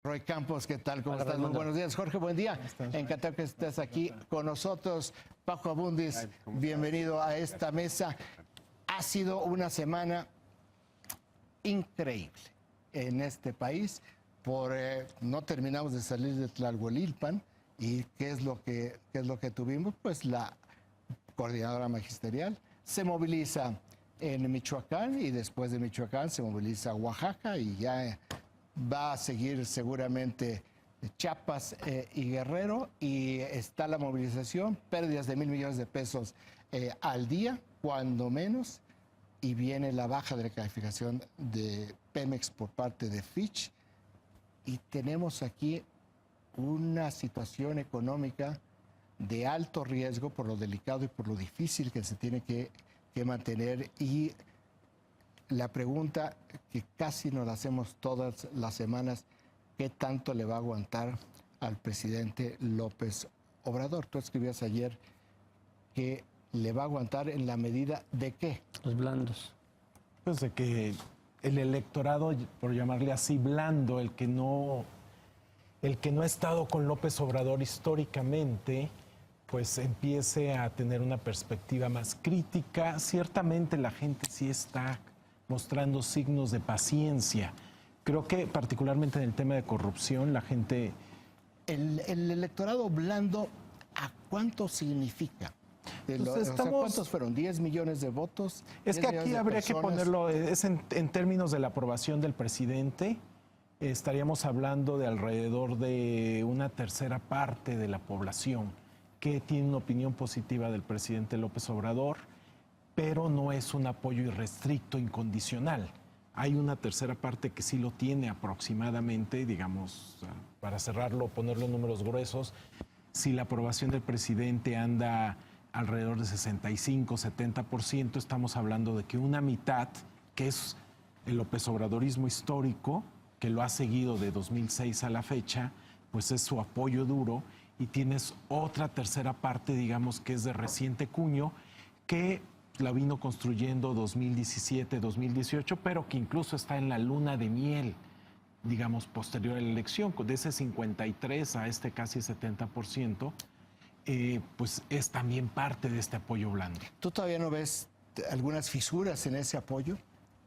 Roy Campos, ¿qué tal? ¿Cómo Hola, estás? Muy Raimundo. buenos días. Jorge, buen día. Encantado que estés aquí con nosotros. Paco Abundis, bienvenido a esta mesa. Ha sido una semana increíble en este país. No terminamos de salir de Tlalhuelilpan. ¿Y qué es lo que tuvimos? Pues la coordinadora magisterial se moviliza en Michoacán y después de Michoacán se moviliza a Oaxaca y ya va a seguir seguramente Chiapas y Guerrero, y está la movilización, pérdidas de 1,000 millones de pesos al día, cuando menos, y viene la baja de la calificación de Pemex por parte de Fitch, y tenemos aquí una situación económica de alto riesgo por lo delicado y por lo difícil que se tiene que mantener. Y la pregunta que casi nos la hacemos todas las semanas: ¿qué tanto le va a aguantar al presidente López Obrador? Tú escribías ayer que le va a aguantar en la medida de ¿qué? Los blandos. Pues de que el electorado, por llamarle así, blando, el que no ha estado con López Obrador históricamente, pues empiece a tener una perspectiva más crítica. Ciertamente la gente sí está mostrando signos de paciencia. Creo que particularmente en el tema de corrupción, la gente... El electorado blando, ¿a cuánto significa? ¿Cuántos fueron? ¿10 millones de votos? Es que aquí habría que ponerlo, es en términos de la aprobación del presidente, estaríamos hablando de alrededor de una tercera parte de la población que tiene una opinión positiva del presidente López Obrador, pero no es un apoyo irrestricto, incondicional. Hay una tercera parte que sí lo tiene aproximadamente, digamos, para cerrarlo, ponerlo en números gruesos. Si la aprobación del presidente anda alrededor de 65-70%, estamos hablando de que una mitad, que es el López Obradorismo histórico, que lo ha seguido de 2006 a la fecha, pues es su apoyo duro, y tienes otra tercera parte, digamos, que es de reciente cuño, que la vino construyendo 2017, 2018, pero que incluso está en la luna de miel, digamos, posterior a la elección, de ese 53 a este casi 70%, pues es también parte de este apoyo blando. ¿Tú todavía no ves algunas fisuras en ese apoyo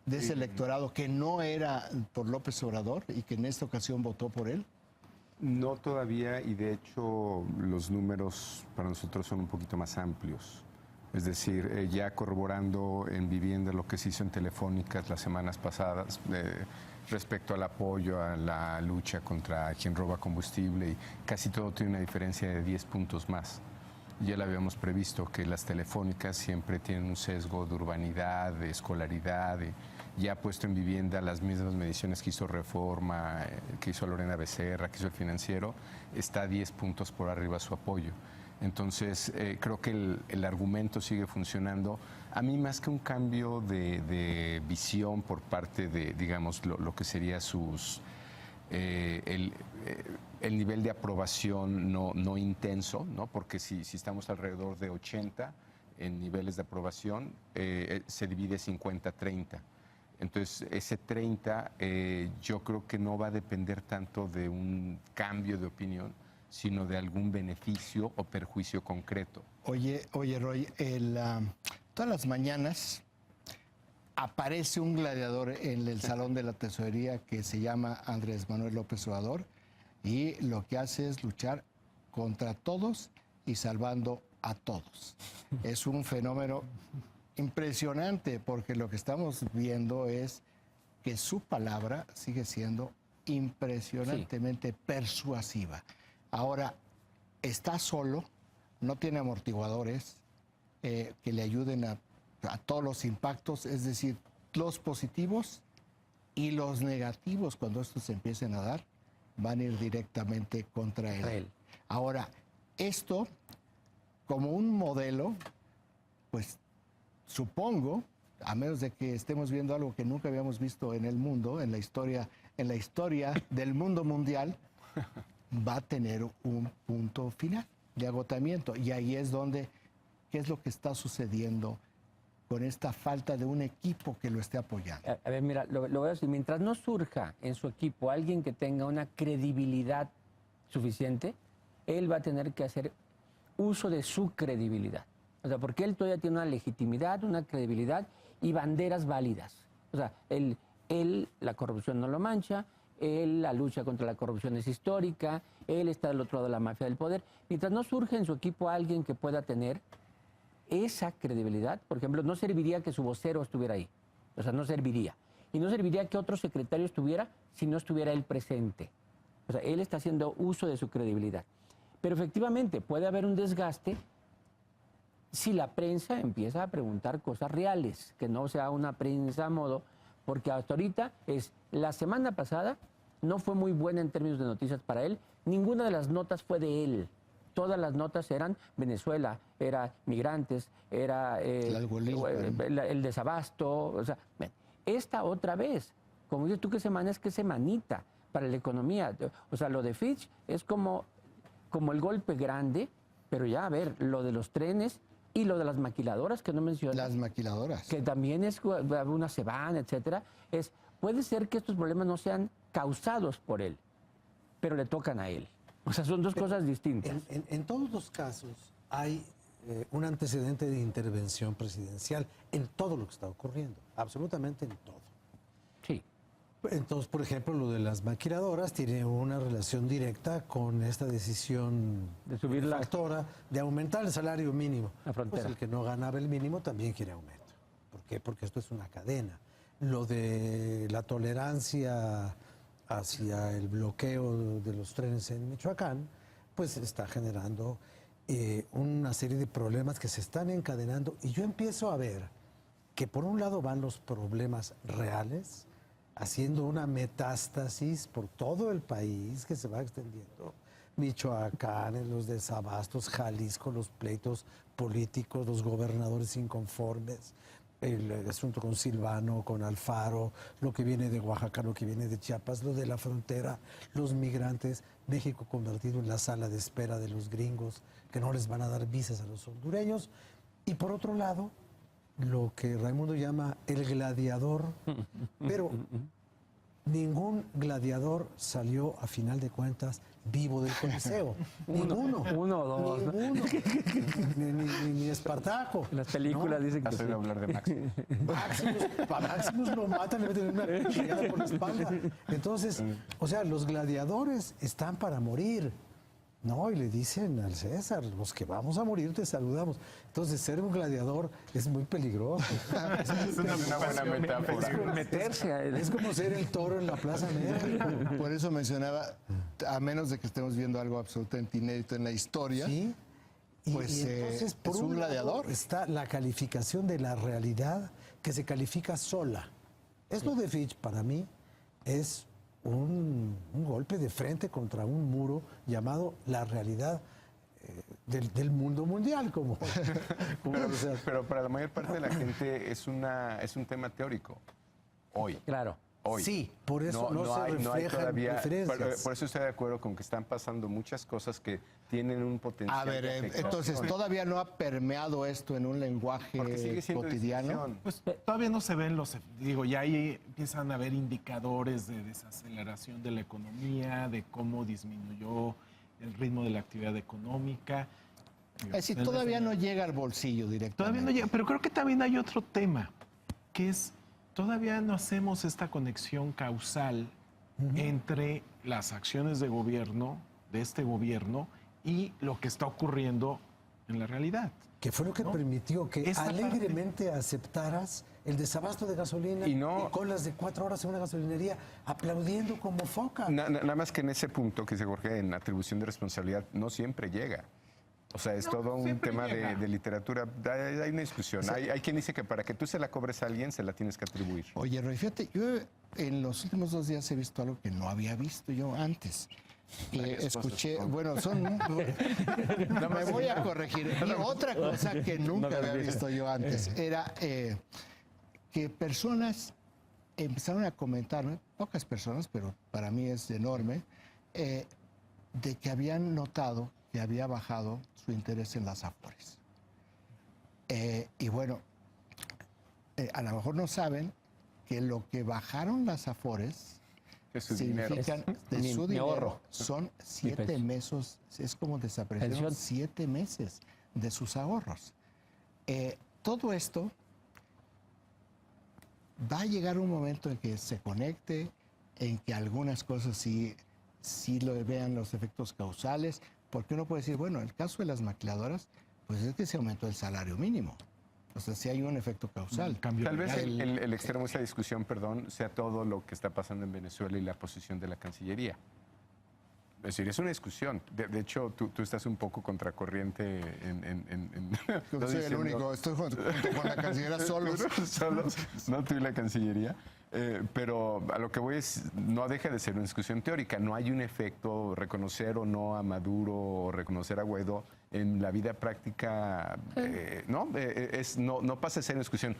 de ese electorado que no era por López Obrador y que en esta ocasión votó por él? No todavía, y de hecho los números para nosotros son un poquito más amplios. Es decir, ya corroborando en vivienda lo que se hizo en Telefónicas las semanas pasadas respecto al apoyo a la lucha contra quien roba combustible, y casi todo tiene una diferencia de 10 puntos más. Ya lo habíamos previsto, que las telefónicas siempre tienen un sesgo de urbanidad, de escolaridad, ya puesto en vivienda las mismas mediciones que hizo Reforma, que hizo Lorena Becerra, que hizo el Financiero, está 10 puntos por arriba su apoyo. Entonces, creo que el argumento sigue funcionando. A mí, más que un cambio de visión por parte de, digamos, lo que sería el nivel de aprobación no intenso, ¿no? Porque si estamos alrededor de 80 en niveles de aprobación, se divide 50-30. Entonces, ese 30 yo creo que no va a depender tanto de un cambio de opinión, sino de algún beneficio o perjuicio concreto. Oye, Roy, todas las mañanas aparece un gladiador en el Salón de la Tesorería que se llama Andrés Manuel López Obrador, y lo que hace es luchar contra todos y salvando a todos. Es un fenómeno impresionante, porque lo que estamos viendo es que su palabra sigue siendo impresionantemente persuasiva. Ahora, está solo, no tiene amortiguadores que le ayuden a todos los impactos, es decir, los positivos y los negativos, cuando estos se empiecen a dar, van a ir directamente contra él. Ahora, esto, como un modelo, pues supongo, a menos de que estemos viendo algo que nunca habíamos visto en el mundo, en la historia del mundo mundial, va a tener un punto final de agotamiento. Y ahí es donde, ¿qué es lo que está sucediendo con esta falta de un equipo que lo esté apoyando. A ver, mira, lo voy a decir, mientras no surja en su equipo alguien que tenga una credibilidad suficiente, él va a tener que hacer uso de su credibilidad. O sea, porque él todavía tiene una legitimidad, una credibilidad y banderas válidas. O sea, él la corrupción no lo mancha, él la lucha contra la corrupción es histórica, él está del otro lado de la mafia del poder. Mientras no surge en su equipo alguien que pueda tener esa credibilidad, por ejemplo, no serviría que su vocero estuviera ahí. O sea, no serviría. Y no serviría que otro secretario estuviera si no estuviera él presente. O sea, él está haciendo uso de su credibilidad. Pero efectivamente puede haber un desgaste si la prensa empieza a preguntar cosas reales, que no sea una prensa a modo, porque hasta ahorita la semana pasada no fue muy buena en términos de noticias para él. Ninguna de las notas fue de él. Todas las notas eran Venezuela, era migrantes, era el desabasto. O sea, esta otra vez, como dices tú, ¿qué semana es? ¿Qué semanita para la economía? O sea, lo de Fitch es como el golpe grande, pero ya, a ver, lo de los trenes y lo de las maquiladoras que no mencioné. Las maquiladoras. Que también es una se van, etcétera. Puede ser que estos problemas no sean causados por él, pero le tocan a él. O sea, son dos cosas distintas. En todos los casos hay un antecedente de intervención presidencial en todo lo que está ocurriendo, absolutamente en todo. Sí. Entonces, por ejemplo, lo de las maquiladoras tiene una relación directa con esta decisión de subir la factora de aumentar el salario mínimo. La frontera. Pues el que no ganaba el mínimo también quiere aumento. ¿Por qué? Porque esto es una cadena. Lo de la tolerancia hacia el bloqueo de los trenes en Michoacán, pues está generando una serie de problemas que se están encadenando. Y yo empiezo a ver que por un lado van los problemas reales, haciendo una metástasis por todo el país que se va extendiendo. Michoacán, los desabastos, Jalisco, los pleitos políticos, los gobernadores inconformes, el asunto con Silvano, con Alfaro, lo que viene de Oaxaca, lo que viene de Chiapas, lo de la frontera, los migrantes, México convertido en la sala de espera de los gringos, que no les van a dar visas a los hondureños. Y por otro lado, lo que Raimundo llama el gladiador, pero ningún gladiador salió a final de cuentas vivo del Coliseo. Ninguno. Uno o dos. Ninguno. Ni Espartaco. En las películas ¿no? dicen que Has oído hablar de Maximus. Maximus lo matan, le meten una pegada por la espalda. Entonces, o sea, los gladiadores están para morir. No, y le dicen al César, los que vamos a morir te saludamos. Entonces, ser un gladiador es muy peligroso. Es una buena metáfora. Es como ser el toro en la Plaza Negra. Por eso mencionaba, a menos de que estemos viendo algo absolutamente inédito en la historia, ¿Sí? pues entonces, por es un lado, gladiador. está la calificación de la realidad que se califica sola. Esto de Fitch, para mí, es un golpe de frente contra un muro llamado la realidad del mundo mundial. Pero para la mayor parte de la gente es un tema teórico. Hoy. Claro. Hoy. Sí, por eso no se reflejan todavía, preferencias. por eso estoy de acuerdo con que están pasando muchas cosas que tienen un potencial. A ver, de afectación. entonces todavía no ha permeado esto en un lenguaje Porque sigue siendo cotidiano. discusión. Pues todavía no se ven ya ahí empiezan a haber indicadores de desaceleración de la economía, de cómo disminuyó el ritmo de la actividad económica. Es decir, todavía no llega al bolsillo directamente. Todavía no llega, pero creo que también hay otro tema, que es, todavía no hacemos esta conexión causal entre las acciones de gobierno, de este gobierno, y lo que está ocurriendo en la realidad. Que fue lo que permitió que Esta alegremente aceptaras el desabasto de gasolina y colas de 4 horas en una gasolinería aplaudiendo como foca. Nada más que en ese punto que dice Jorge, en atribución de responsabilidad, no siempre llega. O sea, es todo un tema de literatura. Hay una discusión. Hay quien dice que para que tú se la cobres a alguien, se la tienes que atribuir. Oye, Roy, fíjate, yo en los últimos 2 días he visto algo que no había visto yo antes. Escuché, bueno, no me voy a corregir. Y otra cosa que nunca había visto yo antes era que personas empezaron a comentar, ¿no? Pocas personas, pero para mí es enorme, de que habían notado que había bajado su interés en las Afores. Y bueno, a lo mejor no saben que lo que bajaron las Afores Es su dinero. significan de mi- su mi dinero ahorro. son 7 peso. meses, es como desaparecieron Pensión. 7 meses de sus ahorros. Todo esto va a llegar un momento en que se conecte, en que algunas cosas sí lo vean los efectos causales, porque uno puede decir, bueno, el caso de las maquiladoras, pues es que se aumentó el salario mínimo. O sea, sí hay un efecto causal. Cambio Tal vez real. el extremo de esa discusión, perdón, sea todo lo que está pasando en Venezuela y la posición de la Cancillería. Es decir, es una discusión. De hecho, tú estás un poco contracorriente en Yo no soy el diciendo- único, estoy junto con la canciller solos. Solos, no tú y la Cancillería. Pero a lo que voy es, no deja de ser una discusión teórica. No hay un efecto, reconocer o no a Maduro o reconocer a Guaidó en la vida práctica, ¿no? No pasa a ser una discusión.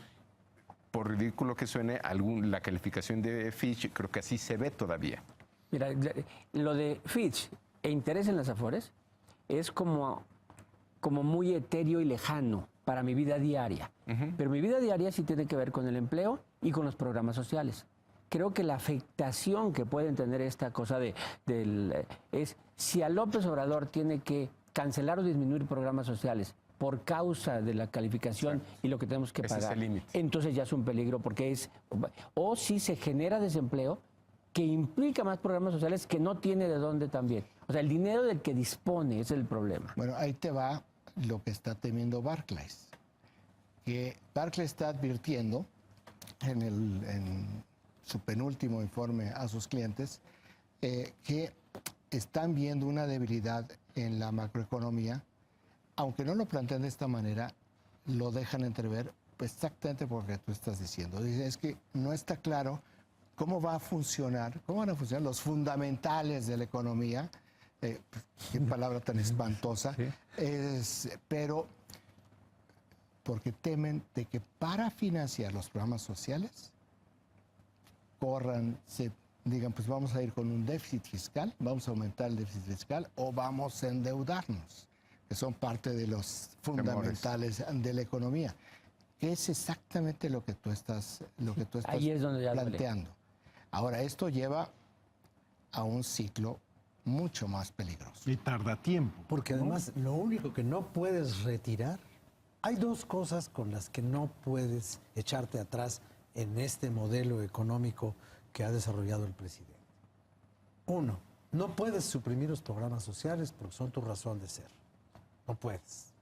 Por ridículo que suene, la calificación de Fitch, creo que así se ve todavía. Mira, lo de Fitch e interés en las Afores es como muy etéreo y lejano para mi vida diaria. Pero mi vida diaria sí tiene que ver con el empleo y con los programas sociales. Creo que la afectación que pueden tener esta cosa es si a López Obrador tiene que cancelar o disminuir programas sociales por causa de la calificación y lo que tenemos que Ese es pagar, el límite. entonces ya es un peligro porque o si se genera desempleo que implica más programas sociales que no tiene de dónde también. O sea, el dinero del que dispone es el problema. Bueno, ahí te va lo que está temiendo Barclays. Que Barclays está advirtiendo en su penúltimo informe a sus clientes que están viendo una debilidad en la macroeconomía, aunque no lo plantean de esta manera, lo dejan entrever exactamente por lo que tú estás diciendo. Dice, es que no está claro cómo van a funcionar los fundamentales de la economía. Qué palabra tan espantosa. Pero porque temen de que para financiar los programas sociales digan, pues vamos a ir con un déficit fiscal, vamos a aumentar el déficit fiscal o vamos a endeudarnos, que son parte de los fundamentales de la economía. Que es exactamente lo que tú estás Ahí es donde ya planteando. Ahora, esto lleva a un ciclo mucho más peligroso. Y tarda tiempo. Porque además lo único que no puedes retirar, hay dos cosas con las que no puedes echarte atrás en este modelo económico que ha desarrollado el presidente. Uno, no puedes suprimir los programas sociales porque son tu razón de ser. No puedes.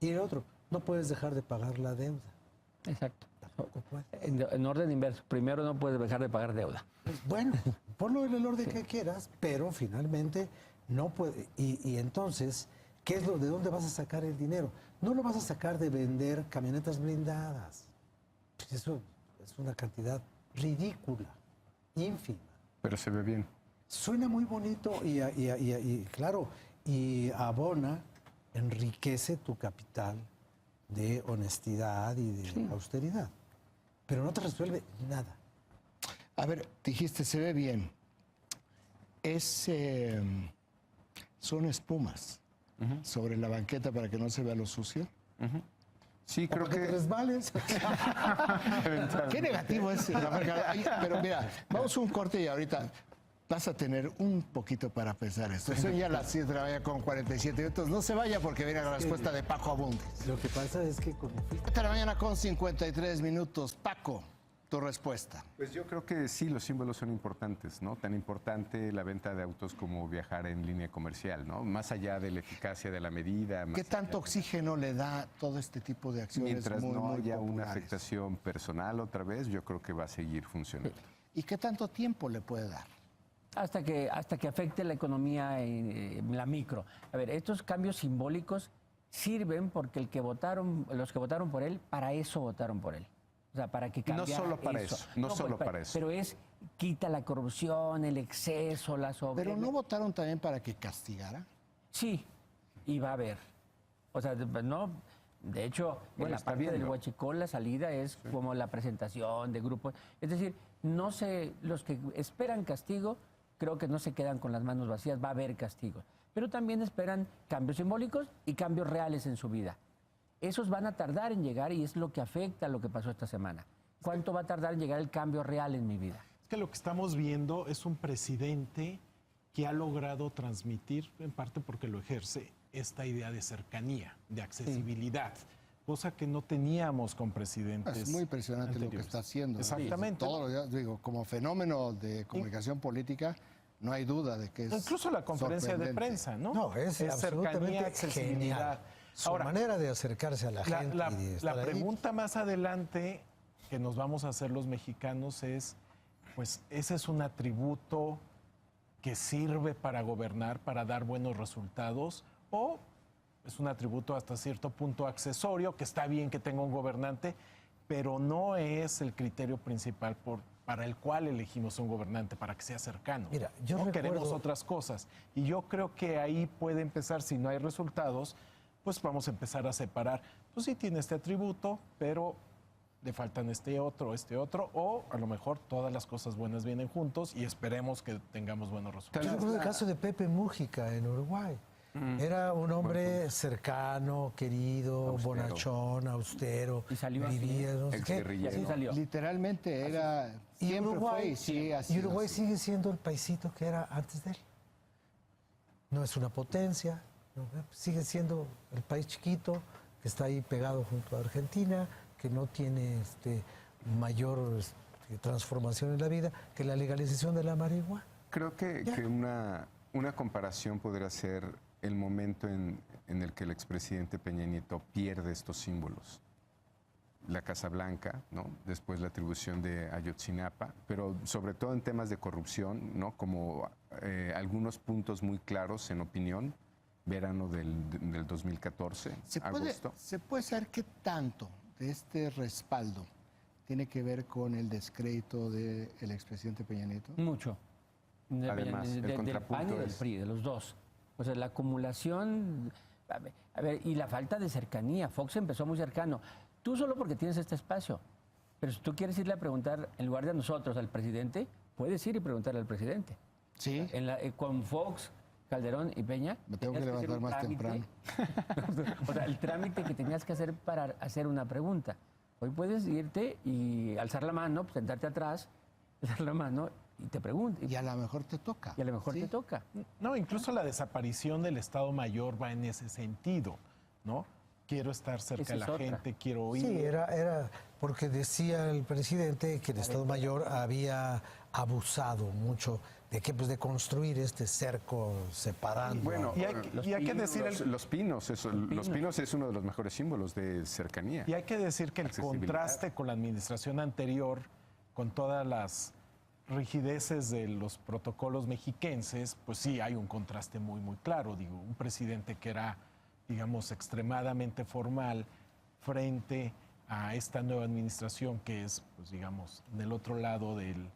Y el otro, no puedes dejar de pagar la deuda. Exacto. Tampoco puedes. En orden inverso. Primero no puedes dejar de pagar deuda. Bueno, ponlo en el orden que quieras, pero finalmente no puede. Y entonces, ¿de dónde vas a sacar el dinero? No lo vas a sacar de vender camionetas blindadas. Pues eso es una cantidad ridícula, ínfima. Pero se ve bien. Suena muy bonito y claro, y abona, enriquece tu capital de honestidad y de austeridad. Pero no te resuelve nada. A ver, dijiste, se ve bien. Son espumas sobre la banqueta para que no se vea lo sucio. Sí, creo ¿Para que te que... resbales? Qué negativo es la marca. Pero mira, vamos a un corte y ahorita vas a tener un poquito para pensar esto. Son ya las 7 de la mañana con 47 minutos. No se vaya porque viene la respuesta de Paco Abundes. Lo que pasa es que como 7 de la mañana con 53 minutos. Paco, tu respuesta. Pues yo creo que sí, los símbolos son importantes, ¿no? Tan importante la venta de autos como viajar en línea comercial, ¿no? Más allá de la eficacia de la medida. ¿Qué tanto oxígeno le da todo este tipo de acciones? Mientras muy, no muy haya una populares? afectación personal otra vez, yo creo que va a seguir funcionando. ¿Y qué tanto tiempo le puede dar? Hasta que afecte la economía, la micro. A ver, estos cambios simbólicos sirven porque los que votaron por él, para eso votaron por él. O sea, para que cambiara No solo para eso, no solo para eso. Pero quita la corrupción, el exceso, la ¿Pero no votaron también para que castigara? Sí, y va a haber. O sea, no... De hecho, en Bueno, la está parte del viendo. huachicol la salida es como la presentación de grupos. Es decir, los que esperan castigo, creo que no se quedan con las manos vacías, va a haber castigo. Pero también esperan cambios simbólicos y cambios reales en su vida. esos van a tardar en llegar y es lo que afecta a lo que pasó esta semana. ¿Cuánto va a tardar en llegar el cambio real en mi vida? Es que lo que estamos viendo es un presidente que ha logrado transmitir, en parte porque lo ejerce, esta idea de cercanía, de accesibilidad, cosa que no teníamos con presidentes. Es muy impresionante lo que anteriores. está haciendo. Exactamente. Todos los días, digo, como fenómeno de comunicación política, no hay duda de que es Incluso la conferencia de sorprendente. prensa, ¿no? No, es cercanía, absolutamente accesibilidad. genial. Su Ahora, manera de acercarse a la gente y de estar la ahí. pregunta más adelante que nos vamos a hacer los mexicanos es, pues, ese es un atributo que sirve para gobernar, para dar buenos resultados, o es un atributo hasta cierto punto accesorio, que está bien que tenga un gobernante, pero no es el criterio principal para el cual elegimos un gobernante, para que sea cercano. Mira, yo no queremos recuerdo- otras cosas. Y yo creo que ahí puede empezar, si no hay resultados, pues vamos a empezar a separar. Pues sí tiene este atributo, pero le faltan este otro, o a lo mejor todas las cosas buenas vienen juntos y esperemos que tengamos buenos resultados. Yo recuerdo el caso de Pepe Mújica en Uruguay. Era un hombre cercano, querido, Austero. bonachón, austero. Y salió así, vivía, no sé qué. exguerrillero. Así salió. Literalmente era, Y siempre Uruguay, fue y sigue así. y Uruguay sigue siendo el paisito que era antes de él. No es una potencia, ¿no? Sigue siendo el país chiquito que está ahí pegado junto a Argentina, que no tiene mayor transformación en la vida que la legalización de la marihuana. Creo que una comparación podría ser el momento en el que el expresidente Peña Nieto pierde estos símbolos. La Casa Blanca, ¿no? Después la atribución de Ayotzinapa, pero sobre todo en temas de corrupción, ¿no? Como algunos puntos muy claros en opinión, verano del 2014, agosto. ¿Se puede saber qué tanto de este respaldo tiene que ver con el descrédito del expresidente Peña Nieto? Mucho. Además, el del contrapunto PAN y del es- PRI, de los dos. O sea, la acumulación, a ver, y la falta de cercanía. Fox empezó muy cercano. Tú solo porque tienes este espacio. Pero si tú quieres irle a preguntar, en lugar de a nosotros, al presidente, puedes ir y preguntarle al presidente. Sí. Con Fox, Calderón y Peña. Me tengo que tenías hacer levantar un más trámite. O sea, el trámite que tenías que hacer para hacer una pregunta. Hoy puedes irte y alzar la mano, pues, sentarte atrás, alzar la mano y te preguntas. Y a lo mejor te toca. Y a lo mejor Sí. te toca. No, incluso la desaparición del Estado Mayor va en ese sentido, ¿no? Quiero estar cerca Esa de es la otra. gente, quiero oír. Sí, era porque decía el presidente que el Estado Mayor había abusado mucho de que pues de construir este cerco separando. Bueno, Y hay que decir los pinos, los pinos es uno de los mejores símbolos de cercanía. Y hay que decir que el Accesibilidad. contraste con la administración anterior, con todas las rigideces de los protocolos mexiquenses, pues sí hay un contraste muy, muy claro. Digo, un presidente que era, digamos, extremadamente formal frente a esta nueva administración que es, pues digamos, del otro lado del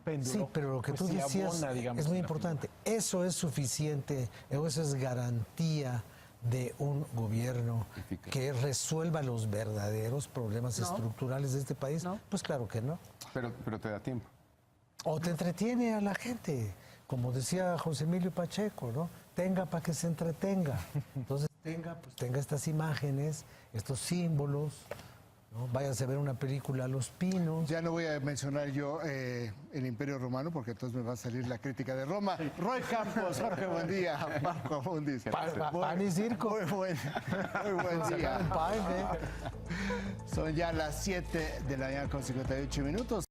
péndulo. Sí, pero lo que pues tú sí decías abona, digamos, es muy en la importante. Eso es suficiente, o eso es garantía de un gobierno Eficaz. que resuelva los verdaderos problemas estructurales de este país. No. Pues claro que no. Pero te da tiempo. O te entretiene a la gente, como decía José Emilio Pacheco, ¿no? Tenga para que se entretenga. Entonces tenga estas imágenes, estos símbolos, ¿no? Váyase a ver una película Los Pinos. Ya no voy a mencionar yo el Imperio Romano, porque entonces me va a salir la crítica de Roma. Roy Campos, Jorge, buen día. Marco Abundis. Pan y circo. Muy buen día. Pan, ¿eh? Son ya las 7 de la mañana con 58 minutos.